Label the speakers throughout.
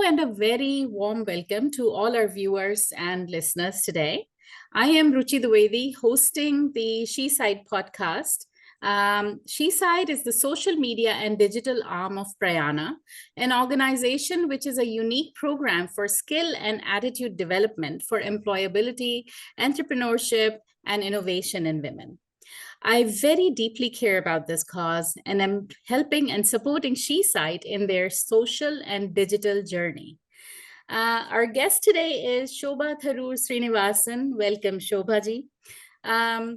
Speaker 1: and a very warm welcome to all our viewers and listeners today. I am Ruchi Dwivedi, hosting the SheSight podcast. SheSight is the social media and digital arm of Prayana, an organization which is a unique program for skill and attitude development for employability, entrepreneurship, and innovation in women. I very deeply care about this cause and am helping and supporting SheSight in their social and digital journey. Our guest today is Shobha Tharoor Srinivasan. Welcome, Shobha ji. Shobha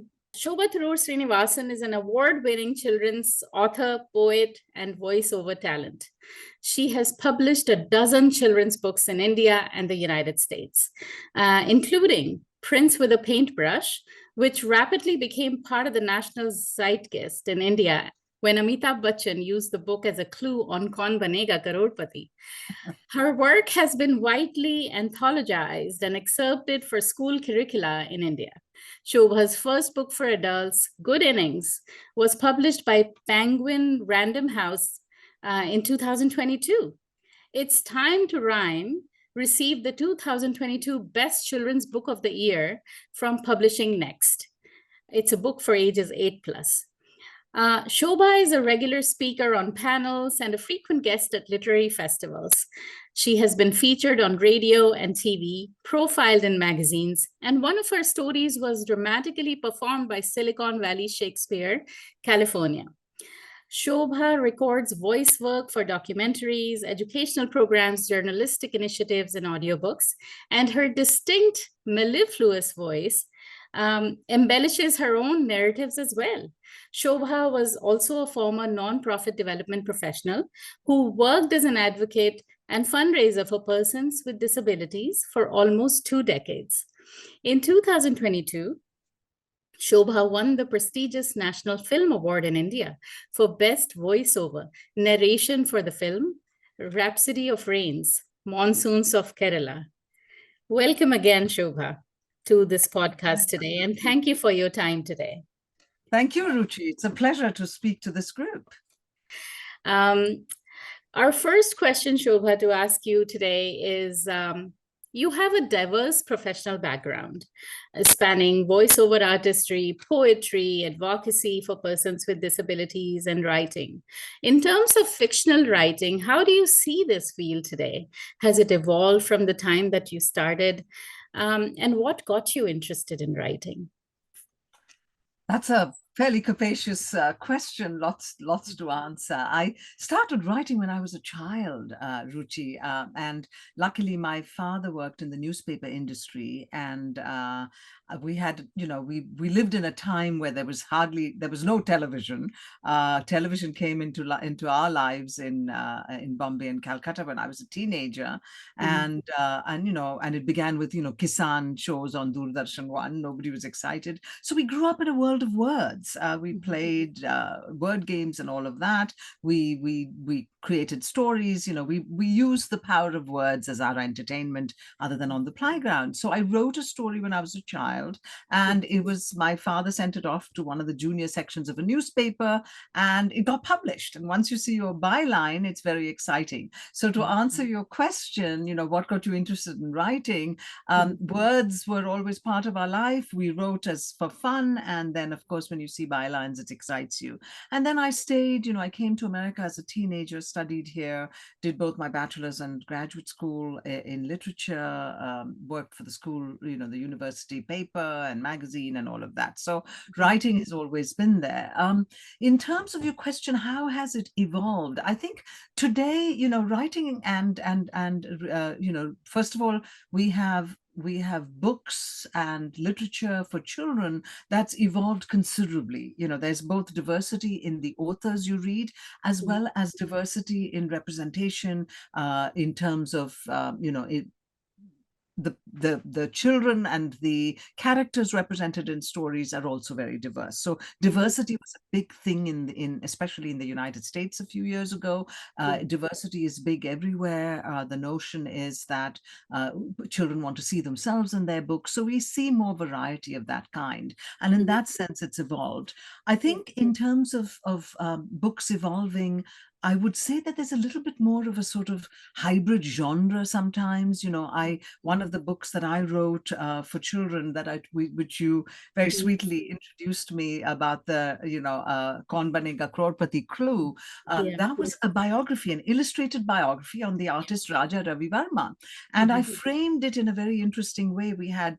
Speaker 1: Tharoor Srinivasan is an award-winning children's author, poet, and voiceover talent. She has published a dozen children's books in India and the United States, including Prince with a Paintbrush, which rapidly became part of the national zeitgeist in India when Amitabh Bachchan used the book as a clue on Kaun Banega Crorepati. Her work has been widely anthologized and excerpted for school curricula in India. Shobha's first book for adults, Good Innings, was published by Penguin Random House in 2022. It's Time to Rhyme received the 2022 Best Children's Book of the Year from Publishing Next. It's a book for ages 8+. Shobha is a regular speaker on panels and a frequent guest at literary festivals. She has been featured on radio and TV, profiled in magazines, and one of her stories was dramatically performed by Silicon Valley Shakespeare, California. Shobha records voice work for documentaries, educational programs, journalistic initiatives, and audiobooks, and her distinct mellifluous voice embellishes her own narratives as well. Shobha was also a former nonprofit development professional who worked as an advocate and fundraiser for persons with disabilities for almost 2 decades. In 2022, Shobha won the prestigious National Film Award in India for Best Voiceover Narration for the film Rhapsody of Rains, Monsoons of Kerala. Welcome again, Shobha, to this podcast today, and thank you for your time today.
Speaker 2: Thank you, Ruchi. It's a pleasure to speak to this group.
Speaker 1: Our first question, Shobha, to ask you today is, you have a diverse professional background, spanning voiceover artistry, poetry, advocacy for persons with disabilities, and writing. In terms of fictional writing, how do you see this field today? Has it evolved from the time that you started? And what got you interested in writing?
Speaker 2: That's a fairly capacious question, lots to answer. I started writing when I was a child, Ruchi, and luckily my father worked in the newspaper industry, and we had, we lived in a time where there was no television. Television came into our lives in Bombay and Calcutta when I was a teenager, and it began with Kisan shows on Doordarshan 1. Nobody was excited, so we grew up in a world of words. We played word games and all of that. We created stories. We used the power of words as our entertainment, other than on the playground. So I wrote a story when I was a child, and it was my father sent it off to one of the junior sections of a newspaper, and it got published. And once you see your byline, it's very exciting. So to answer your question, what got you interested in writing? Words were always part of our life. We wrote as for fun, and then of course when you see bylines, it excites you. And then I stayed, I came to America as a teenager, studied here, did both my bachelor's and graduate school in literature, worked for the school, the university paper and magazine and all of that. So writing has always been there. In terms of your question, how has it evolved? I think today, writing and first of all, we have books and literature for children that's evolved considerably. There's both diversity in the authors you read, as well as diversity in representation in terms of, the children and the characters represented in stories are also very diverse. So diversity was a big thing in especially in the United States a few years ago. Diversity is big everywhere. The notion is that children want to see themselves in their books. So we see more variety of that kind. And in that sense, it's evolved. I think in terms of books evolving, I would say that there's a little bit more of a sort of hybrid genre sometimes. One of the books that I wrote for children which you very
Speaker 1: Mhm.
Speaker 2: sweetly introduced me about the, Kaun Banega Crorepati Clue.
Speaker 1: Yeah.
Speaker 2: That was a biography, an illustrated biography on the artist Raja Ravi Verma. And I
Speaker 1: Mhm.
Speaker 2: framed it in a very interesting way. We had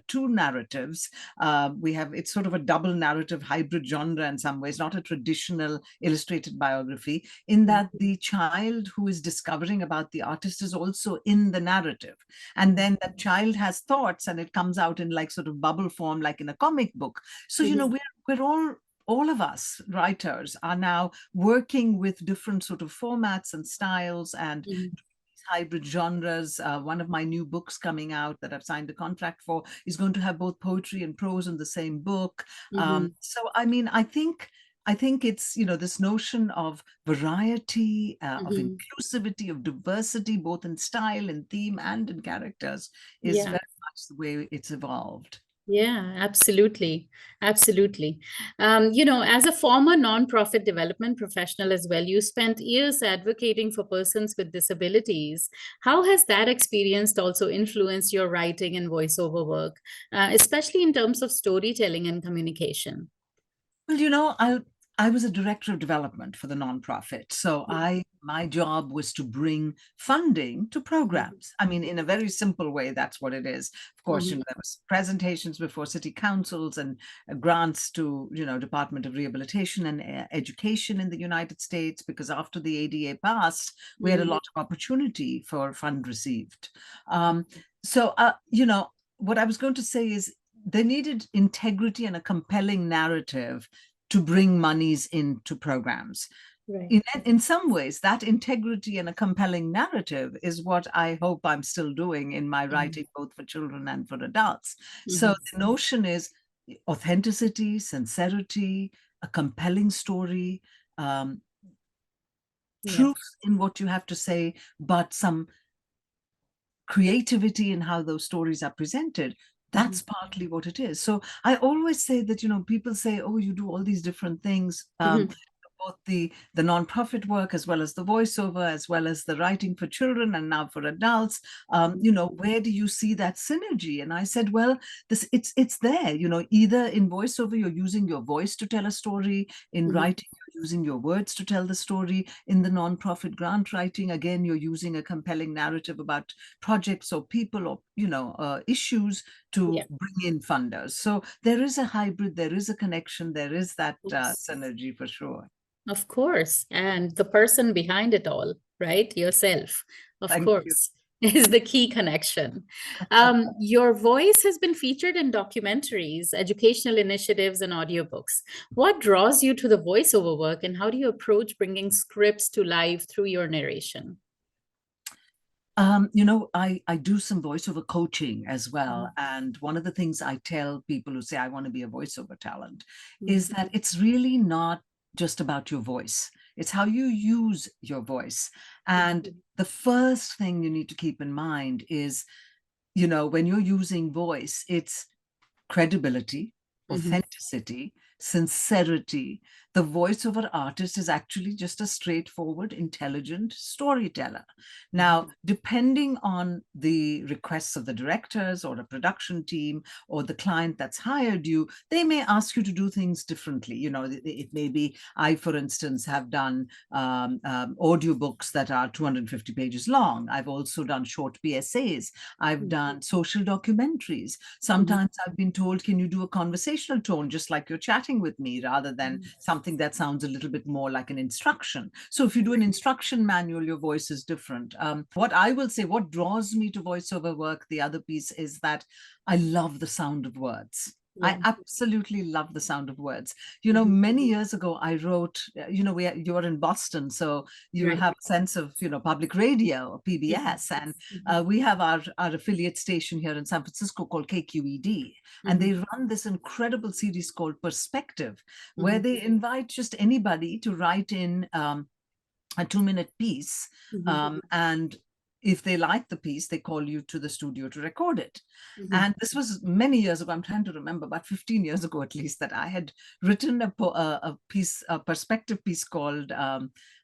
Speaker 2: two narratives. It's sort of a double narrative hybrid genre in some ways, not a traditional illustrated biography, in that the child who is discovering about the artist is also in the narrative. And then that child has thoughts and it comes out in like sort of bubble form, like in a comic book. So,
Speaker 1: Mhm.
Speaker 2: we're all of us writers are now working with different sort of formats and styles and
Speaker 1: Mhm.
Speaker 2: hybrid genres. One of my new books coming out that I've signed a contract for is going to have both poetry and prose in the same book.
Speaker 1: Mhm.
Speaker 2: So, I mean, I think it's, this notion of variety, of
Speaker 1: Mhm.
Speaker 2: inclusivity, of diversity, both in style, in theme, and in characters, is
Speaker 1: Yeah.
Speaker 2: very much the way it's evolved.
Speaker 1: Yeah, absolutely. Absolutely. As a former nonprofit development professional as well, you spent years advocating for persons with disabilities. How has that experience also influenced your writing and voiceover work, especially in terms of storytelling and communication?
Speaker 2: Well, I was a director of development for the nonprofit. So my job was to bring funding to
Speaker 1: Mhm.
Speaker 2: programs. I mean, in a very simple way, that's what it is. Of course,
Speaker 1: Mhm.
Speaker 2: there was presentations before city councils and grants to, Department of Rehabilitation and Education in the United States, because after the ADA passed, we had a
Speaker 1: Mhm.
Speaker 2: lot of opportunity for fund received. Um, so, what I was going to say is they needed integrity and a compelling narrative to bring monies into programs.
Speaker 1: Right.
Speaker 2: In some ways, that integrity and a compelling narrative is what I hope I'm still doing in my
Speaker 1: Mhm.
Speaker 2: writing, both for children and for adults. So
Speaker 1: Mhm.
Speaker 2: the notion is authenticity, sincerity, a compelling story, um,
Speaker 1: Yeah.
Speaker 2: truth in what you have to say, but some creativity in how those stories are presented.
Speaker 1: Mhm.
Speaker 2: That's partly what it is. So I always say that, people say, oh, you do all these different things,
Speaker 1: Mhm.
Speaker 2: both the nonprofit work, as well as the voiceover, as well as the writing for children and now for adults. Where do you see that synergy? And I said, well, it's there. Either in voiceover you're using your voice to tell a story, in
Speaker 1: Mhm.
Speaker 2: writing you're using your words to tell the story, in the nonprofit grant writing, again, you're using a compelling narrative about projects or people or issues to
Speaker 1: Yeah.
Speaker 2: bring in funders. So there is a hybrid, there is a connection, there is that
Speaker 1: Yes.
Speaker 2: synergy for sure.
Speaker 1: Of course. And the person behind it all, right? Yourself, of
Speaker 2: Thank you.
Speaker 1: course, is the key connection. Your voice has been featured in documentaries, educational initiatives, and audiobooks. What draws you to the voiceover work, and how do you approach bringing scripts to life through your narration?
Speaker 2: I do some voiceover coaching as well.
Speaker 1: Mhm.
Speaker 2: And one of the things I tell people who say, I want to be a voiceover talent, is
Speaker 1: Mhm.
Speaker 2: that it's really not just about your voice. It's how you use your voice. And the first thing you need to keep in mind is, when you're using voice, it's credibility,
Speaker 1: Mhm.
Speaker 2: authenticity, sincerity. The voiceover artist is actually just a straightforward, intelligent storyteller. Now, depending on the requests of the directors or the production team or the client that's hired you, they may ask you to do things differently. It may be, I, for instance, have done audiobooks that are 250 pages long. I've also done short PSAs. I've done social documentaries.
Speaker 1: Mhm.
Speaker 2: Sometimes I've been told, can you do a conversational tone, just like you're chatting with me, rather than
Speaker 1: Mhm.
Speaker 2: something that sounds a little bit more like an instruction. So if you do an instruction manual, your voice is different. What I will say, what draws me to voiceover work, the other piece is that I love the sound of words. I
Speaker 1: Yeah.
Speaker 2: absolutely love the sound of words.
Speaker 1: Mhm.
Speaker 2: Many years ago, I wrote, you're in Boston, so you
Speaker 1: Right.
Speaker 2: have a sense of, public radio,
Speaker 1: Mhm.
Speaker 2: PBS, and
Speaker 1: Mhm.
Speaker 2: we have our affiliate station here in San Francisco called KQED, and
Speaker 1: Mhm.
Speaker 2: they run this incredible series called Perspective, where
Speaker 1: Mhm.
Speaker 2: they invite just anybody to write in a 2-minute piece.
Speaker 1: Mhm.
Speaker 2: And if they like the piece, they call you to the studio to record it.
Speaker 1: Mhm.
Speaker 2: And this was many years ago. I'm trying to remember, about 15 years ago at least, that I had written a piece, a perspective piece called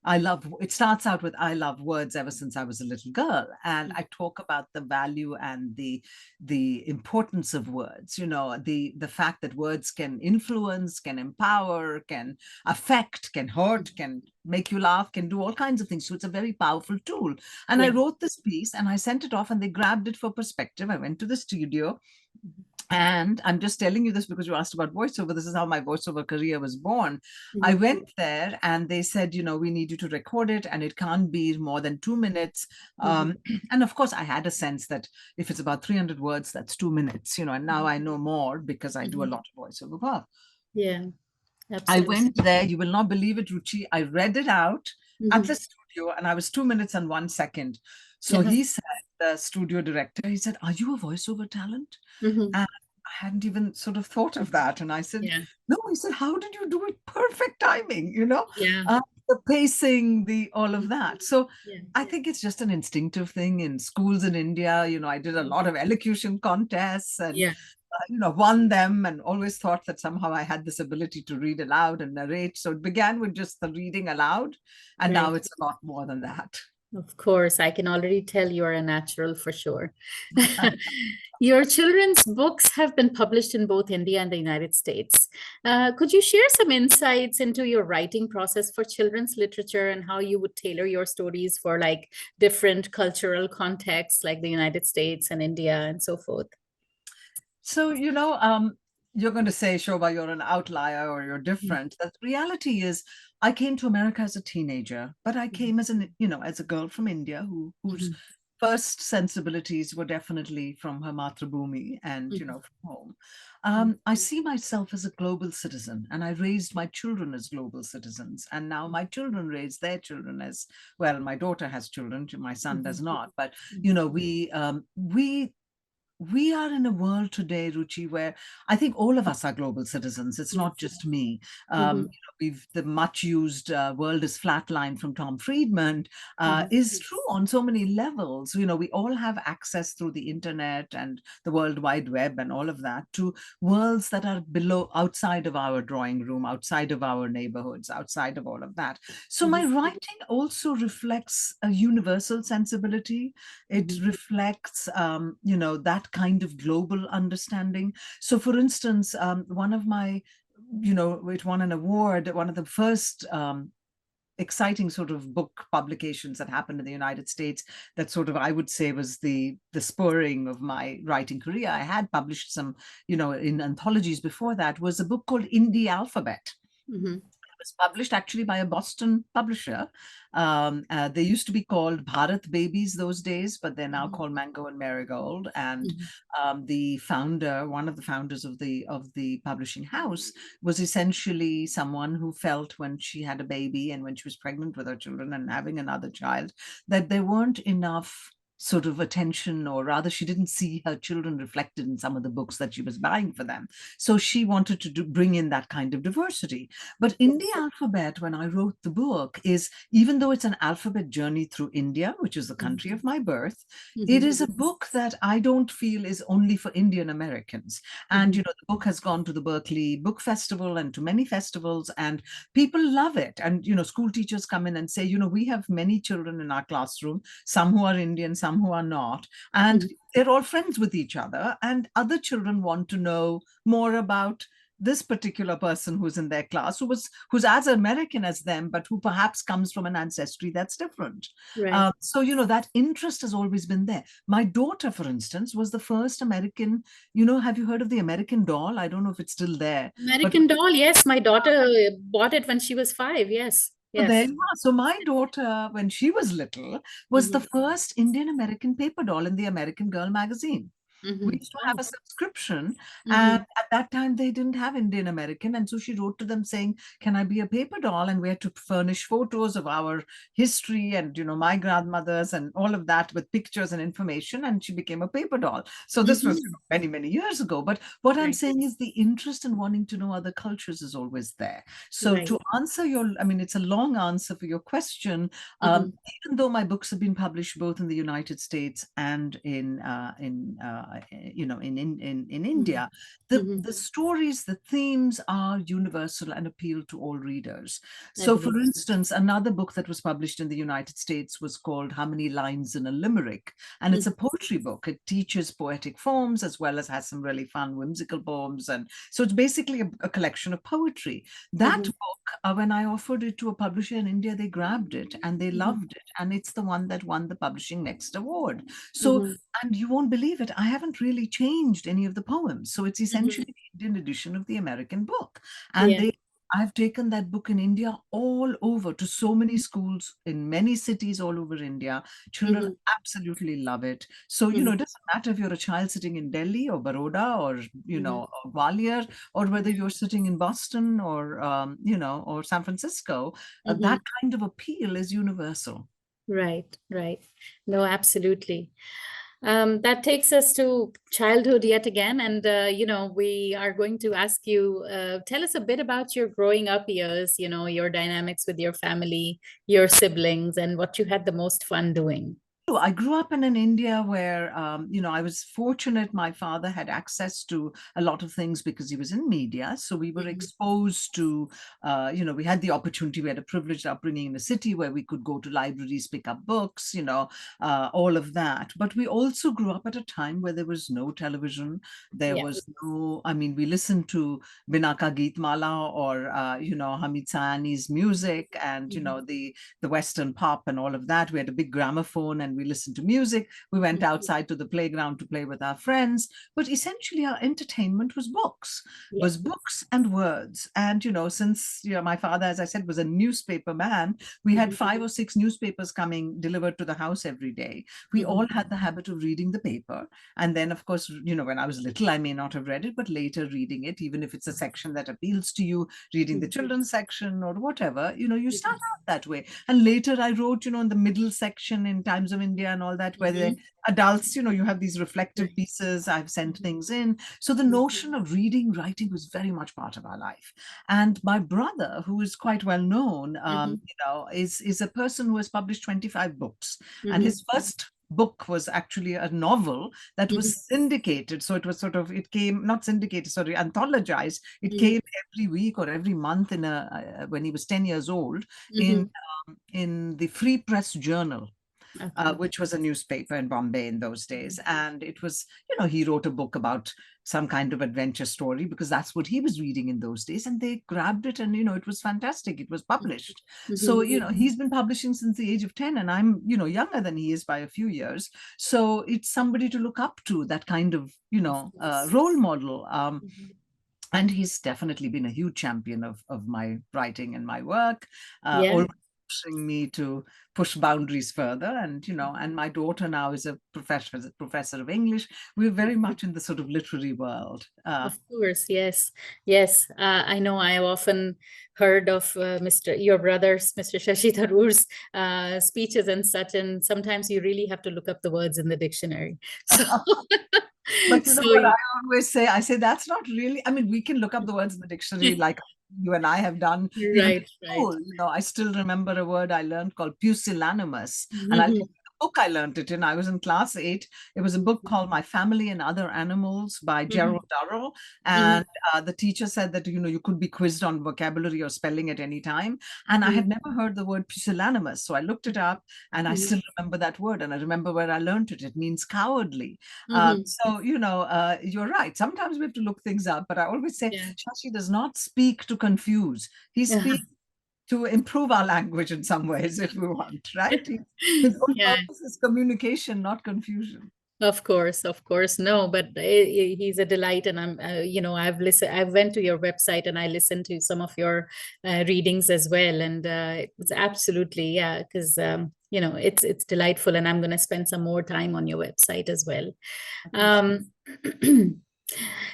Speaker 2: it starts out with I love words ever since I was a little girl. And I talk about the value and the importance of words, the fact that words can influence, can empower, can affect, can hurt, can make you laugh, can do all kinds of things. So it's a very powerful tool. And I
Speaker 1: Yeah.
Speaker 2: wrote this piece and I sent it off and they grabbed it for perspective. I went to the studio. And I'm just telling you this because you asked about voiceover. This is how my voiceover career was born. I
Speaker 1: Mhm.
Speaker 2: went there and they said, we need you to record it and it can't be more than 2 minutes.
Speaker 1: Mhm.
Speaker 2: And of course, I had a sense that if it's about 300 words, that's 2 minutes, and now I know more because I do a
Speaker 1: Mhm.
Speaker 2: lot of voiceover work.
Speaker 1: Yeah,
Speaker 2: I
Speaker 1: absolutely.
Speaker 2: went there, you will not believe it, Ruchi. I read it out at the
Speaker 1: Mhm.
Speaker 2: studio and I was 2 minutes and 1 second. So
Speaker 1: Uh-huh.
Speaker 2: he said, the studio director, he said, "Are you a voiceover talent?"
Speaker 1: Mhm.
Speaker 2: And I hadn't even sort of thought of that. And I said,
Speaker 1: Yeah.
Speaker 2: "No." He said, "How did you do it? Perfect timing,
Speaker 1: Yeah.
Speaker 2: the pacing, all of that." So
Speaker 1: Yeah.
Speaker 2: I think it's just an instinctive thing in schools in India. I did a lot of elocution contests and,
Speaker 1: Yeah.
Speaker 2: won them and always thought that somehow I had this ability to read aloud and narrate. So it began with just the reading aloud. And now
Speaker 1: Right.
Speaker 2: it's a lot more than that.
Speaker 1: Of course, I can already tell you are a natural for sure. Your children's books have been published in both India and the United States. Could you share some insights into your writing process for children's literature and how you would tailor your stories for like different cultural contexts like the United States and India and so forth?
Speaker 2: So, you're going to say, Shobha, you're an outlier or you're
Speaker 1: Mhm.
Speaker 2: different. The reality is, I came to America as a teenager, but I came as a girl from India whose
Speaker 1: Mhm.
Speaker 2: first sensibilities were definitely from her Matrabhumi and,
Speaker 1: Mhm.
Speaker 2: from home.
Speaker 1: Mhm.
Speaker 2: I see myself as a global citizen, and I raised my children as global citizens. And now my children raise their children as well. My daughter has children, my son does
Speaker 1: Mhm.
Speaker 2: not. But,
Speaker 1: Mhm.
Speaker 2: we are in a world today, Ruchi, where I think all of us are global citizens. It's not
Speaker 1: Yes.
Speaker 2: just me.
Speaker 1: Mhm.
Speaker 2: We've the much used "world is flatline" from Tom Friedman
Speaker 1: Mhm.
Speaker 2: is true on so many levels. We all have access through the internet and the World Wide Web and all of that to worlds that are outside of our drawing room, outside of our neighborhoods, outside of all of that. So my
Speaker 1: Mhm.
Speaker 2: writing also reflects a universal sensibility. It
Speaker 1: Mhm.
Speaker 2: reflects, that kind of global understanding. So, for instance, one of my, it won an award, one of the first exciting sort of book publications that happened in the United States that sort of I would say was the spurring of my writing career. I had published some, in anthologies before that, was a book called Indie Alphabet.
Speaker 1: Mhm.
Speaker 2: Was published actually by a Boston publisher. They used to be called Bharat Babies those days, but they're now
Speaker 1: Mhm.
Speaker 2: called Mango and Marigold. And
Speaker 1: Mhm.
Speaker 2: one of the founders of the publishing house, was essentially someone who felt when she had a baby and when she was pregnant with her children and having another child, that there weren't enough sort of attention, or rather she didn't see her children reflected in some of the books that she was buying for them. So she wanted to bring in that kind of diversity. But in the alphabet, when I wrote the book, is even though it's an alphabet journey through India, which is the country of my birth, it
Speaker 1: Mhm.
Speaker 2: is a book that I don't feel is only for Indian Americans. And,
Speaker 1: Mhm.
Speaker 2: the book has gone to the Berkeley Book Festival and to many festivals, and people love it. And, school teachers come in and say, we have many children in our classroom, some who are Indian, some who are not. And
Speaker 1: Mhm.
Speaker 2: they're all friends with each other. And other children want to know more about this particular person who's in their class, who's as American as them, but who perhaps comes from an ancestry that's different.
Speaker 1: Right.
Speaker 2: So that interest has always been there. My daughter, for instance, was the first American. Have you heard of the American Doll? I don't know if it's still there, but
Speaker 1: American Doll, yes, my daughter bought it when she was 5. Yes,
Speaker 2: there
Speaker 1: yes.
Speaker 2: you are. So my daughter, when she was little, was the
Speaker 1: Mhm.
Speaker 2: first Indian American paper doll in the American Girl magazine. We
Speaker 1: Mhm.
Speaker 2: used to have
Speaker 1: Wow.
Speaker 2: a subscription, and
Speaker 1: Mhm.
Speaker 2: at that time they didn't have Indian American, and so she wrote to them saying, "Can I be a paper doll?" And we had to furnish photos of our history and my grandmothers and all of that with pictures and information, and she became a paper doll. So this was
Speaker 1: Mhm.
Speaker 2: many many years ago. But what I'm
Speaker 1: Right.
Speaker 2: saying is the interest in wanting to know other cultures is always there. So
Speaker 1: Right.
Speaker 2: to answer I mean, it's a long answer for your question.
Speaker 1: Mhm.
Speaker 2: Even though my books have been published both in the United States and in in India, the stories, the themes are universal and appeal to all readers. So, for
Speaker 1: Agree.
Speaker 2: instance, another book that was published in the United States was called How Many Lines in a Limerick? And it's a poetry book. It teaches poetic forms as well as has some really fun, whimsical poems. And so it's basically a collection of poetry. That book, when I offered it to a publisher in India, they grabbed it and they loved it. And it's the one that won the Publishing Next Award. So, and you won't believe it, I haven't really changed any of the poems. So it's essentially the Indian edition of the American book. And
Speaker 1: Yeah.
Speaker 2: I've taken that book in India all over to so many schools in many cities all over India. Children absolutely love it. So, it doesn't matter if you're a child sitting in Delhi or Baroda or, or Gwalior, or whether you're sitting in Boston or, or San Francisco, that kind of appeal is universal.
Speaker 1: Right, right. No, absolutely. That takes us to childhood yet again. And, we are going to ask you, tell us a bit about your growing up years, your dynamics with your family, your siblings, and what you had the most fun doing.
Speaker 2: I grew up in an India where, I was fortunate. My father had access to a lot of things because he was in media. So we were exposed to, we had the opportunity, we had a privileged upbringing in a city where we could go to libraries, pick up books, all of that. But we also grew up at a time where there was no television. There was no, we listened to Binaka Geetmala or, Hamid Sayani's music and, the Western pop and all of that. We had a big gramophone and we listened to music. We went outside to the playground to play with our friends. But essentially, our entertainment was books, and words. And, since my father, as I said, was a newspaper man, we had 5 or 6 newspapers coming delivered to the house every day. We all had the habit of reading the paper. And then, of course, when I was little, I may not have read it, but later reading it, even if it's a section that appeals to you, reading the children's section or whatever, you start out that way. And later I wrote, in the middle section in Times of India and all that, where the adults, you have these reflective pieces. I've sent things in. So the notion of reading, writing was very much part of our life. And my brother, who is quite well known, is a person who has published 25 books. And his first book was actually a novel that was syndicated. So it was it came, not syndicated, sorry, anthologized. It came every week or every month when he was 10 years old in the Free Press Journal. Which was a newspaper in Bombay in those days. And it was, he wrote a book about some kind of adventure story because that's what he was reading in those days. And they grabbed it and, it was fantastic. It was published. So, he's been publishing since the age of 10 and I'm, younger than he is by a few years. So it's somebody to look up to, that kind of, role model. And he's definitely been a huge champion of my writing and my work. Always pushing me to push boundaries further. And and my daughter now is a professor of English. We're very much in the sort of literary world.
Speaker 1: Of course, yes. I know I have often heard of your brother's, Mr. Shashi Tharoor's speeches and such, and sometimes you really have to look up the words in the dictionary. So
Speaker 2: But what I always say, I say that's not really, we can look up the words in the dictionary like you and I have done.
Speaker 1: Right.
Speaker 2: I still remember a word I learned called pusillanimous. And I'll tell you the book I learned it in. I was in class 8. It was a book called My Family and Other Animals by Gerald Durrell. And the teacher said that, you could be quizzed on vocabulary or spelling at any time. And I had never heard the word pusillanimous. So I looked it up and I still remember that word. And I remember where I learned it. It means cowardly. So, you're right. Sometimes we have to look things up. But I always say, Shashi does not speak to confuse. He speaks to improve our language in some ways if we want, right? His whole purpose is communication, not confusion.
Speaker 1: Of course. No, but he's a delight. And I'm, I went to your website and I listened to some of your readings as well. And it's absolutely, because, it's delightful. And I'm going to spend some more time on your website as well.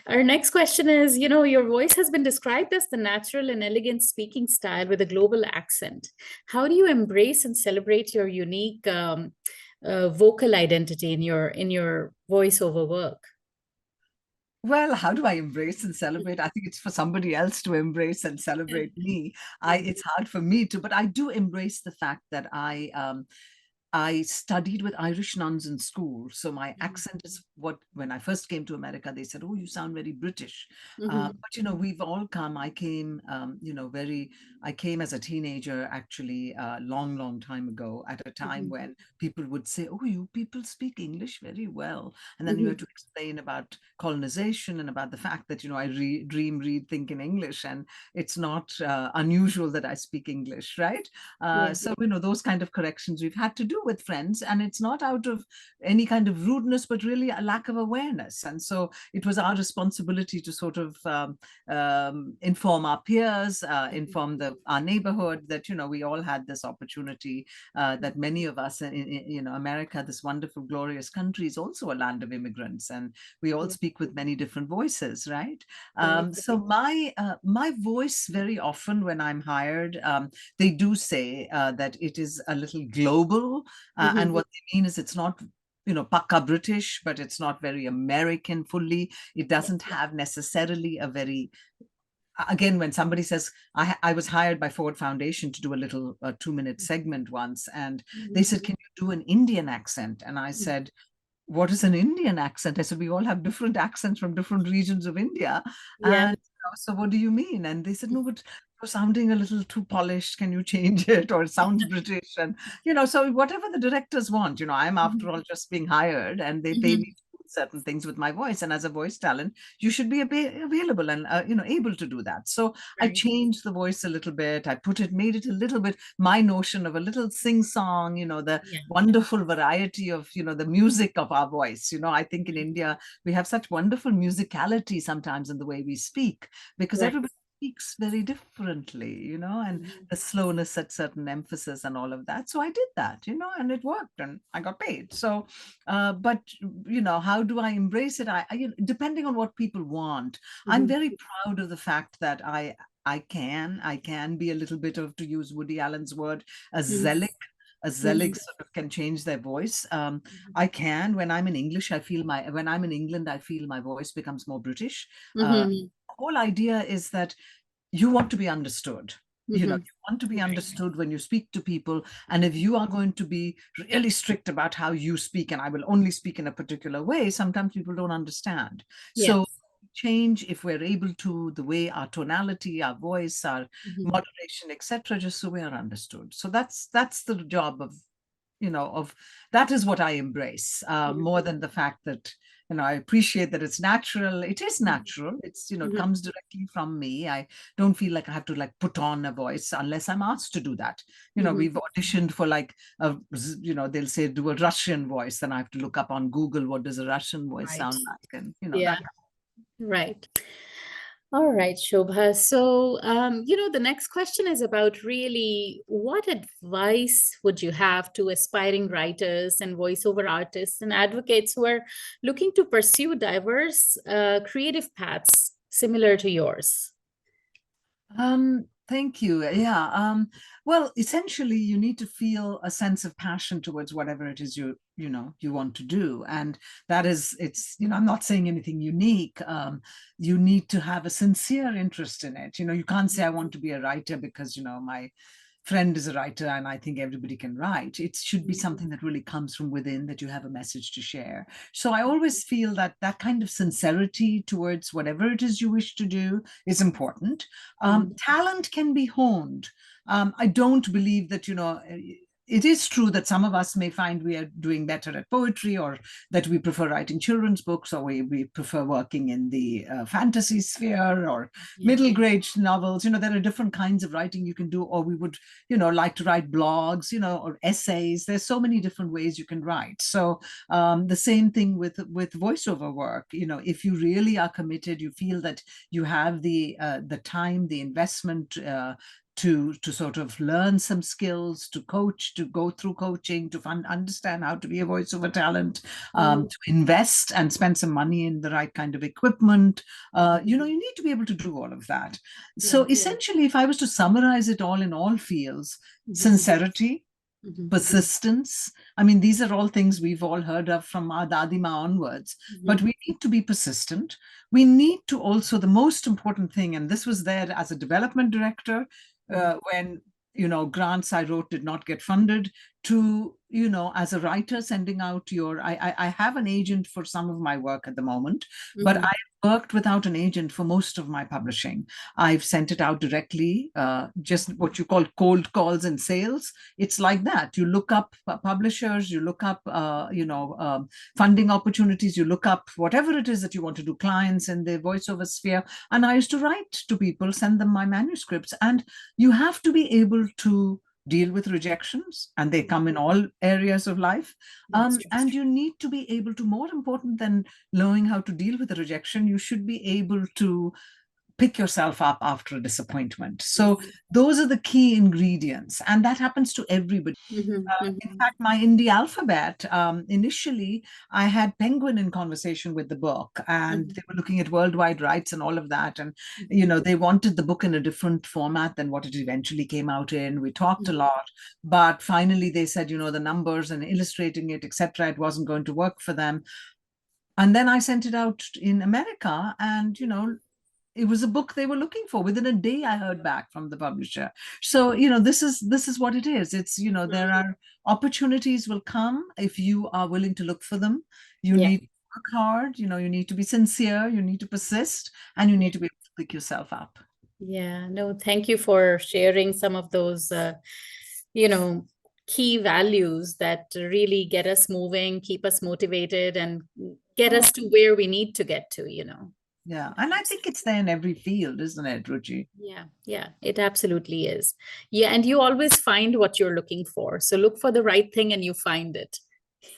Speaker 1: Our next question is, your voice has been described as the natural and elegant speaking style with a global accent. How do you embrace and celebrate your unique vocal identity in your voiceover work?
Speaker 2: Well, how do I embrace and celebrate? I think it's for somebody else to embrace and celebrate me. It's hard for me to, but I do embrace the fact that I studied with Irish nuns in school, so my accent is what, when I first came to America, they said, "Oh, you sound very British."
Speaker 1: Mm-hmm.
Speaker 2: But we've all come. I came, I came as a teenager, actually, a long, long time ago, at a time
Speaker 1: Mm-hmm.
Speaker 2: when people would say, "Oh, you people speak English very well," and then you
Speaker 1: Mm-hmm.
Speaker 2: had to explain about colonization and about the fact that I dream, read, think in English, and it's not unusual that I speak English, right?
Speaker 1: Yeah.
Speaker 2: So, those kind of corrections we've had to do with friends, and it's not out of any kind of rudeness, but really a lack of awareness. And so it was our responsibility to sort of inform our peers, inform our neighborhood that, we all had this opportunity, that many of us in America, this wonderful, glorious country, is also a land of immigrants, and we all
Speaker 1: Yeah.
Speaker 2: speak with many different voices, right?
Speaker 1: Right.
Speaker 2: So my voice, very often when I'm hired, they do say that it is a little global, and
Speaker 1: Mm-hmm.
Speaker 2: what they mean is it's not Pakka British, but it's not very American fully. It doesn't have necessarily a very, again, when somebody says, I was hired by Ford Foundation to do a little 2-minute segment once, and they said, "Can you do an Indian accent?" And I said, "What is an Indian accent?" I said, "We all have different accents from different regions of India."
Speaker 1: Yeah.
Speaker 2: And so what do you mean? And they said, "No, but you're sounding a little too polished. Can you change it?" Or, "It sounds British." And, so whatever the directors want, I'm after all just being hired, and they pay me
Speaker 1: Mm-hmm.
Speaker 2: to do certain things with my voice. And as a voice talent, you should be available and, able to do that. So I
Speaker 1: Right.
Speaker 2: changed the voice a little bit. Made it a little bit my notion of a little sing song, the
Speaker 1: Yeah.
Speaker 2: wonderful variety of the music of our voice. I think in India we have such wonderful musicality sometimes in the way we speak, because
Speaker 1: Right.
Speaker 2: everybody speaks very differently, and
Speaker 1: Mhm.
Speaker 2: the slowness at certain emphasis and all of that. So I did that, and it worked, and I got paid. So but how do I embrace it? Depending on what people want. I'm
Speaker 1: Mhm.
Speaker 2: very proud of the fact that I can be a little bit of, to use Woody Allen's word, a
Speaker 1: Mhm.
Speaker 2: zealot. A zealot
Speaker 1: Mhm.
Speaker 2: sort of can change their voice.
Speaker 1: Mhm.
Speaker 2: I can, when I'm in English, when I'm in England, I feel my voice becomes more British.
Speaker 1: Mhm.
Speaker 2: The whole idea is that you want to be understood.
Speaker 1: Mhm.
Speaker 2: You want to be
Speaker 1: Right.
Speaker 2: understood when you speak to people. And if you are going to be really strict about how you speak, and I will only speak in a particular way, sometimes people don't understand. So
Speaker 1: Yes.
Speaker 2: change, if we're able to, the way our tonality, our voice, our
Speaker 1: Mhm.
Speaker 2: moderation, etc., just so we are understood. So that's the job of, of that is what I embrace,
Speaker 1: Yeah.
Speaker 2: more than the fact that, I appreciate that it's natural. It is
Speaker 1: Mhm.
Speaker 2: natural. It
Speaker 1: Mhm.
Speaker 2: comes directly from me. I don't feel like I have to like put on a voice unless I'm asked to do that.
Speaker 1: Mhm.
Speaker 2: We've auditioned for like they'll say do a Russian voice, then I have to look up on Google what does a Russian voice
Speaker 1: Right.
Speaker 2: sound like, and
Speaker 1: Yeah.
Speaker 2: that.
Speaker 1: Right. All right, Shobha. So, the next question is about really what advice would you have to aspiring writers and voiceover artists and advocates who are looking to pursue diverse creative paths similar to yours?
Speaker 2: Thank you. Yeah. Well, essentially, you need to feel a sense of passion towards whatever it is you want to do, and that is, it's, I'm not saying anything unique. You need to have a sincere interest in it. You can't say I want to be a writer because my friend is a writer and I think everybody can write. It should be
Speaker 1: Mhm.
Speaker 2: something that really comes from within, that you have a message to share. So I always feel that that kind of sincerity towards whatever it is you wish to do is important.
Speaker 1: Mhm.
Speaker 2: Talent can be honed. I don't believe that, it is true that some of us may find we are doing better at poetry, or that we prefer writing children's books, or we prefer working in the fantasy sphere, or
Speaker 1: Yeah.
Speaker 2: middle grade novels. There are different kinds of writing you can do, or we would, like to write blogs, or essays. There's so many different ways you can write. So the same thing with voiceover work. If you really are committed, you feel that you have the time, the investment, to sort of learn some skills, to coach, to go through coaching, to understand how to be a voiceover talent,
Speaker 1: Mhm.
Speaker 2: to invest and spend some money in the right kind of equipment. You need to be able to do all of that. So
Speaker 1: Yeah.
Speaker 2: essentially, if I was to summarize it all in all fields:
Speaker 1: Mhm.
Speaker 2: sincerity,
Speaker 1: Mhm.
Speaker 2: persistence. I mean, these are all things we've all heard of from our Dadima onwards, but
Speaker 1: Mhm.
Speaker 2: we need to be persistent. We need to also, the most important thing, and this was there as a development director,
Speaker 1: Mhm.
Speaker 2: when, grants I wrote did not get funded, to as a writer, sending out I have an agent for some of my work at the moment, but
Speaker 1: Mhm.
Speaker 2: I worked without an agent for most of my publishing. I've sent it out directly, just what you call cold calls and sales. It's like that. You look up publishers, you look up, funding opportunities, you look up whatever it is that you want to do, clients in the voiceover sphere. And I used to write to people, send them my manuscripts. And you have to be able to deal with rejections, and they come in all areas of life.
Speaker 1: That's true.
Speaker 2: And you need to be able to, more important than knowing how to deal with the rejection, you should be able to pick yourself up after a disappointment. So those are the key ingredients, and that happens to everybody.
Speaker 1: Mhm,
Speaker 2: In
Speaker 1: mhm,
Speaker 2: fact, my indie alphabet, initially, I had Penguin in conversation with the book, and
Speaker 1: mhm,
Speaker 2: they were looking at worldwide rights and all of that. And,
Speaker 1: mhm,
Speaker 2: they wanted the book in a different format than what it eventually came out in. We talked a
Speaker 1: mhm.
Speaker 2: lot, but finally they said, the numbers and illustrating it, etc., it wasn't going to work for them. And then I sent it out in America, and, it was a book they were looking for. Within a day, I heard back from the publisher. So, this is what it is. It's, there are opportunities will come if you are willing to look for them. You
Speaker 1: Yeah,
Speaker 2: need to work hard, you need to be sincere, you need to persist, and you
Speaker 1: yeah,
Speaker 2: need to be able to pick yourself up.
Speaker 1: yeah. No, thank you for sharing some of those, you know, key values that really get us moving, keep us motivated, and get
Speaker 2: Oh,
Speaker 1: us to where we need to get to.
Speaker 2: yeah. And I think it's there in every field, isn't it, Ruchi?
Speaker 1: Yeah, yeah, it absolutely is. Yeah, and you always find what you're looking for. So look for the right thing and you find it,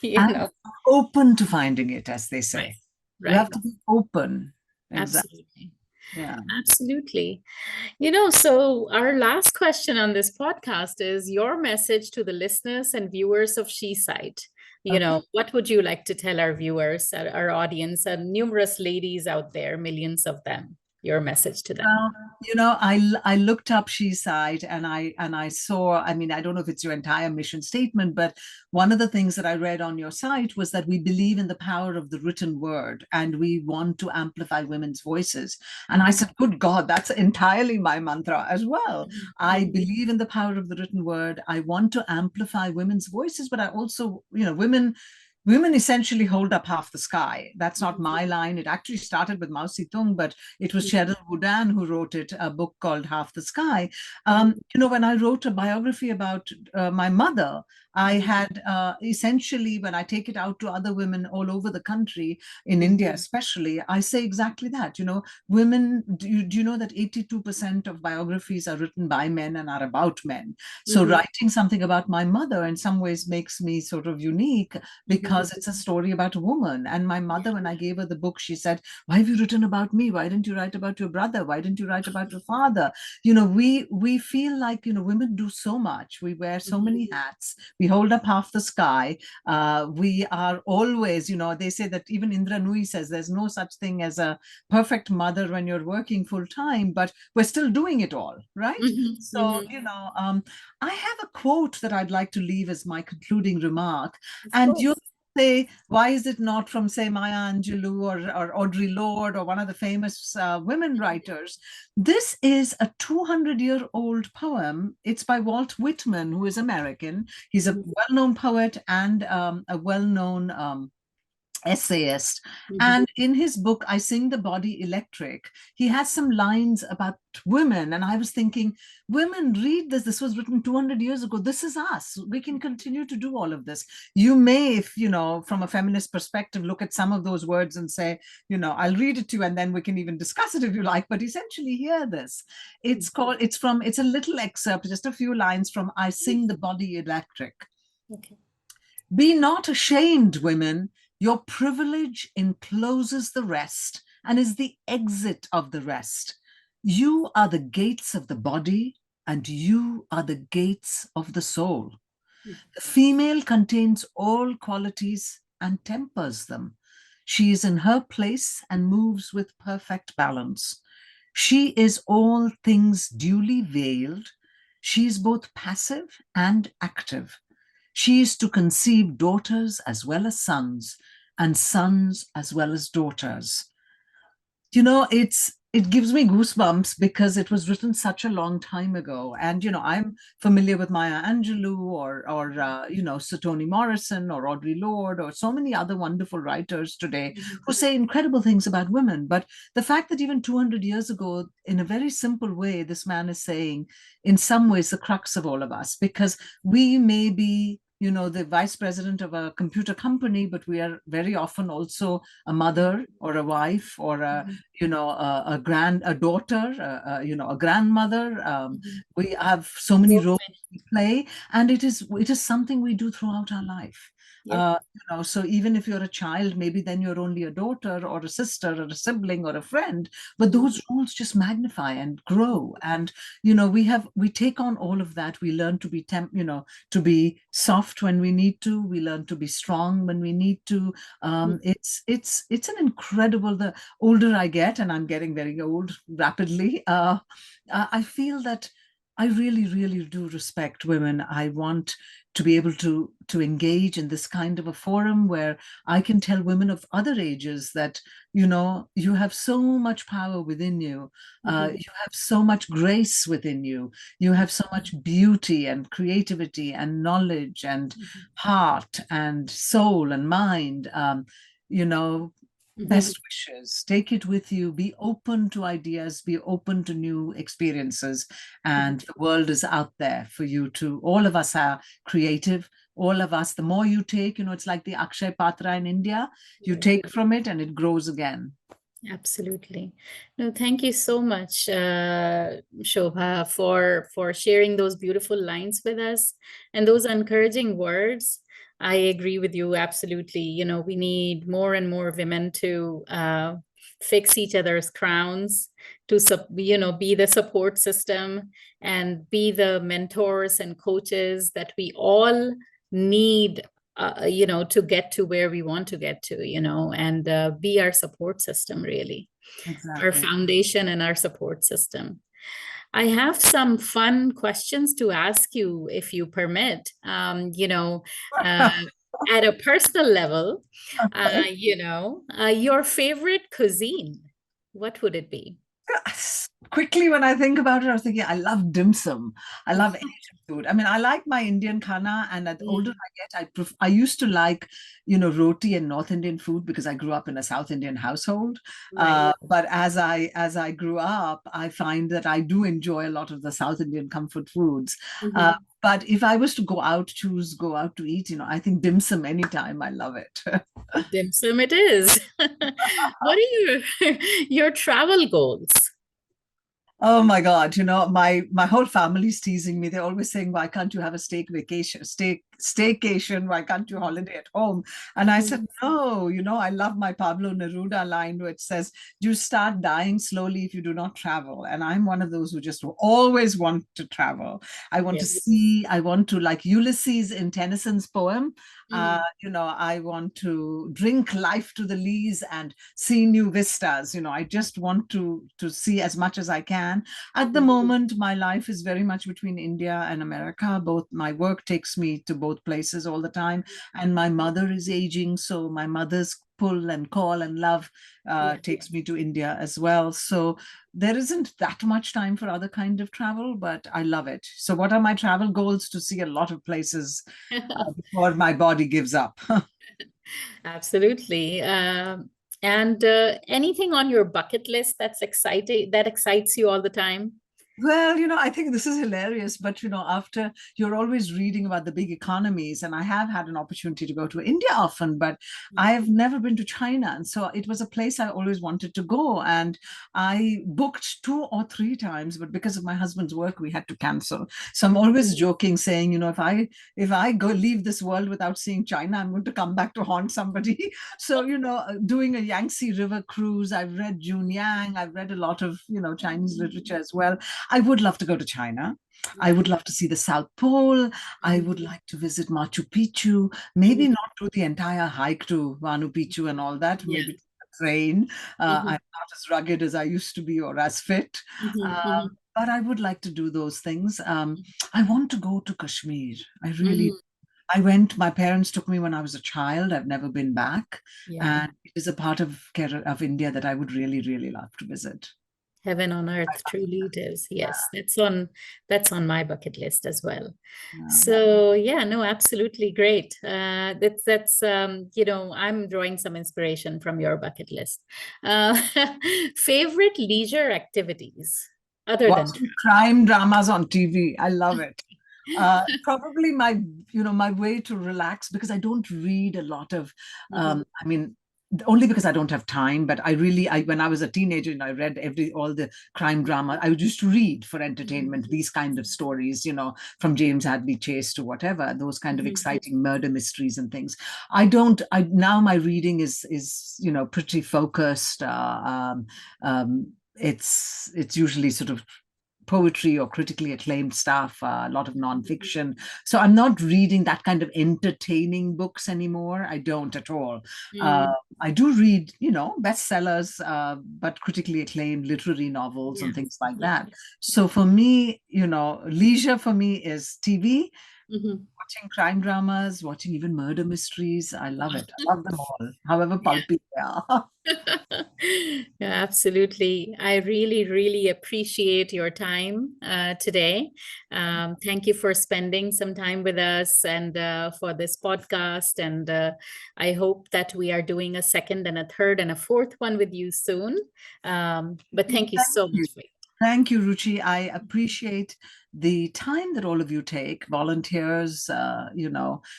Speaker 1: you
Speaker 2: And
Speaker 1: know.
Speaker 2: open to finding it, as they
Speaker 1: Right,
Speaker 2: say. You
Speaker 1: right.
Speaker 2: have to be open. Exactly.
Speaker 1: Absolutely.
Speaker 2: Yeah.
Speaker 1: Absolutely. So our last question on this podcast is your message to the listeners and viewers of SheSight.
Speaker 2: Okay.
Speaker 1: What would you like to tell our viewers, our audience, and numerous ladies out there, millions of them, your message to them?
Speaker 2: Well, I looked up SheSight, and I saw, I mean, I don't know if it's your entire mission statement, but one of the things that I read on your site was that we believe in the power of the written word and we want to amplify women's voices. And I said, good God, that's entirely my mantra as well. I
Speaker 1: Mhm,
Speaker 2: believe in the power of the written word. I want to amplify women's voices, but I also, women essentially hold up half the sky. That's not my line. It actually started with Mao Zedong, but it was
Speaker 1: mhm,
Speaker 2: Cheryl Houdin who wrote it, a book called Half the Sky.
Speaker 1: mhm,
Speaker 2: When I wrote a biography about my mother, I
Speaker 1: mhm,
Speaker 2: had essentially, when I take it out to other women all over the country, in
Speaker 1: mhm,
Speaker 2: India especially, I say exactly that. Women, do you know that 82% of biographies are written by men and are about men? So
Speaker 1: mhm,
Speaker 2: writing something about my mother in some ways makes me sort of unique,
Speaker 1: mhm.
Speaker 2: because it's a story about a woman. And my mother, when I gave her the book, she said, why have you written about me? Why didn't you write about your brother? Why didn't you write about your father? We feel like, women do so much. We wear so
Speaker 1: Mhm,
Speaker 2: many hats. We hold up half the sky. We are always, they say that even Indra Nui says there's no such thing as a perfect mother when you're working full time, but we're still doing it all, right?
Speaker 1: mhm,
Speaker 2: So,
Speaker 1: mhm.
Speaker 2: I have a quote that I'd like to leave as my concluding remark.
Speaker 1: Of
Speaker 2: And you
Speaker 1: course.
Speaker 2: say, why is it not from, say, Maya Angelou or Audre Lorde or one of the famous women writers? This is a 200-year-old poem. It's by Walt Whitman, who is American. He's a
Speaker 1: Mhm,
Speaker 2: well-known poet and a well-known essayist.
Speaker 1: mhm,
Speaker 2: And in his book, I Sing the Body Electric, he has some lines about women. And I was thinking, women, read this. This was written 200 years ago. This is us. We can continue to do all of this. You may, if, from a feminist perspective, look at some of those words and say, I'll read it to you and then we can even discuss it if you like. But essentially, hear this. It's a little excerpt, just a few lines from I Sing the Body Electric.
Speaker 1: okay.
Speaker 2: Be not ashamed, women. Your privilege encloses the rest and is the exit of the rest. You are the gates of the body, and you are the gates of the soul. The female contains all qualities and tempers them. She is in her place and moves with perfect balance. She is all things duly veiled. She is both passive and active. She is to conceive daughters as well as sons, and sons as well as daughters. It's it gives me goosebumps because it was written such a long time ago. And, I'm familiar with Maya Angelou or Sir Toni Morrison or Audre Lorde or so many other wonderful writers today who
Speaker 1: Mhm.
Speaker 2: say incredible things about women. But the fact that even 200 years ago, in a very simple way, this man is saying, in some ways, the crux of all of us, because we may be the vice president of a computer company, but we are very often also a mother or a wife or
Speaker 1: Mhm.
Speaker 2: a daughter, a grandmother.
Speaker 1: Mhm.
Speaker 2: We have so many
Speaker 1: So
Speaker 2: roles
Speaker 1: many.
Speaker 2: we play, and it is something we do throughout our life.
Speaker 1: Yep.
Speaker 2: So even if you're a child, maybe then you're only a daughter or a sister or a sibling or a friend, but those roles just magnify and grow. And we take on all of that. We learn to be to be soft when we need to. We learn to be strong when we need to. It's an incredible. The older I get, and I'm getting very old rapidly, I feel that I really, really do respect women. I want to be able to engage in this kind of a forum where I can tell women of other ages that you have so much power within you.
Speaker 1: Mhm.
Speaker 2: You have so much grace within you. You have so much beauty and creativity and knowledge and
Speaker 1: Mhm.
Speaker 2: heart and soul and mind. You know,
Speaker 1: Mhm.
Speaker 2: Best wishes. Take it with you. Be open to ideas. Be open to new experiences.
Speaker 1: Mhm.
Speaker 2: And the world is out there for you to. All of us are creative. All of us, the more you take, it's like the Akshay Patra in India. You
Speaker 1: Right.
Speaker 2: take from it and it grows again.
Speaker 1: Absolutely. No, thank you so much, Shobha, for sharing those beautiful lines with us and those encouraging words. I agree with you absolutely. We need more and more women to fix each other's crowns, to be the support system and be the mentors and coaches that we all need to get to where we want to get to, and be our support system, really, our
Speaker 2: Exactly.
Speaker 1: foundation and our support system. I have some fun questions to ask you, if you permit. Uh, at a personal level, your favorite cuisine, what would it be?
Speaker 2: Quickly, when I think about it, I was thinking, I love dim sum. I love Asian food. I mean, I like my Indian khana, and the older
Speaker 1: Mm,
Speaker 2: I get, I used to like, roti and North Indian food because I grew up in a South Indian household.
Speaker 1: right.
Speaker 2: But as I grew up, I find that I do enjoy a lot of the South Indian comfort foods. Uh,
Speaker 1: Mhm.
Speaker 2: but if I was to go out to eat, I think dim sum anytime. I love it.
Speaker 1: Dim sum it is. What are your travel goals?
Speaker 2: Oh my God, my whole family's teasing me. They're always saying, why can't you have a staycation? Why can't you holiday at home? And I
Speaker 1: Mhm.
Speaker 2: said, no, I love my Pablo Neruda line, which says, you start dying slowly if you do not travel. And I'm one of those who just always want to travel. I want to
Speaker 1: Yeah.
Speaker 2: see, I want to, like Ulysses in Tennyson's poem,
Speaker 1: Mhm.
Speaker 2: I want to drink life to the lees and see new vistas. I just want to see as much as I can. At the moment, my life is very much between India and America. Both my work takes me to both places all the time, and my mother is aging, so my mother's pull and call and love
Speaker 1: Yeah.
Speaker 2: takes me to India as well. So there isn't that much time for other kind of travel, but I love it. So what are my travel goals? To see a lot of places before my body gives up.
Speaker 1: Absolutely. And anything on your bucket list that excites you all the time?
Speaker 2: Well, I think this is hilarious, but after you're always reading about the big economies, and I have had an opportunity to go to India often, but I've never been to China. And so it was a place I always wanted to go. And I booked 2 or 3 times, but because of my husband's work, we had to cancel. So I'm always joking, saying, if I go leave this world without seeing China, I'm going to come back to haunt somebody. So, doing a Yangtze River cruise, I've read Jun Yang, I've read a lot of, Chinese literature as well. I would love to go to China. I
Speaker 1: Yeah.
Speaker 2: would love to see the South Pole. I
Speaker 1: Mhm.
Speaker 2: would like to visit Machu Picchu. Maybe
Speaker 1: Mhm.
Speaker 2: not do the entire hike to Vanu Picchu and all that.
Speaker 1: Yeah.
Speaker 2: Maybe take a train. I'm
Speaker 1: Mhm.
Speaker 2: not as rugged as I used to be or as fit.
Speaker 1: Mhm.
Speaker 2: Um,
Speaker 1: Mhm.
Speaker 2: but I would like to do those things. I want to go to Kashmir. I really.
Speaker 1: Mhm.
Speaker 2: I went. My parents took me when I was a child. I've never been back,
Speaker 1: Yeah.
Speaker 2: and it is a part of India that I would really, really love to visit.
Speaker 1: Heaven on earth, truly it is. Yes, that's on my bucket list as well.
Speaker 2: Yeah.
Speaker 1: So yeah, no, absolutely great. I'm drawing some inspiration from your bucket list. Uh, favorite leisure activities other than
Speaker 2: Watching crime dramas on TV. I love it. Probably my way to relax, because I don't read a lot of,
Speaker 1: Mhm,
Speaker 2: I mean, only because I don't have time. But when I was a teenager and I read all the crime drama, I would just read for
Speaker 1: mhm,
Speaker 2: entertainment, these kind of stories, from James Hadley Chase to whatever, those kind of
Speaker 1: mhm.
Speaker 2: exciting murder mysteries and things. Now my reading is, pretty focused. It's usually sort of poetry or critically acclaimed stuff, a lot of nonfiction. So I'm not reading that kind of entertaining books anymore. I don't at all. Uh,
Speaker 1: Mm,
Speaker 2: I do read, bestsellers, but critically acclaimed literary novels
Speaker 1: yeah,
Speaker 2: and things like
Speaker 1: yeah,
Speaker 2: that. So for me, leisure for me is TV,
Speaker 1: mhm.
Speaker 2: watching crime dramas, watching even murder mysteries. I love it. I love them all, however pulpy they are.
Speaker 1: Yeah, absolutely. I really, really appreciate your time today. Thank you for spending some time with us and for this podcast. And I hope that we are doing a second and a third and a fourth one with you soon. But thank you
Speaker 2: Thank
Speaker 1: so
Speaker 2: you.
Speaker 1: much for
Speaker 2: Thank you, Ruchi. I appreciate the time that all of you take, volunteers,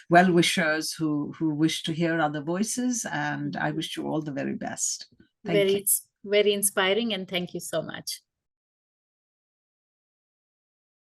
Speaker 2: well-wishers who wish to hear other voices, and I wish you all the very best. Thank you.
Speaker 1: very, very inspiring. And thank you so much.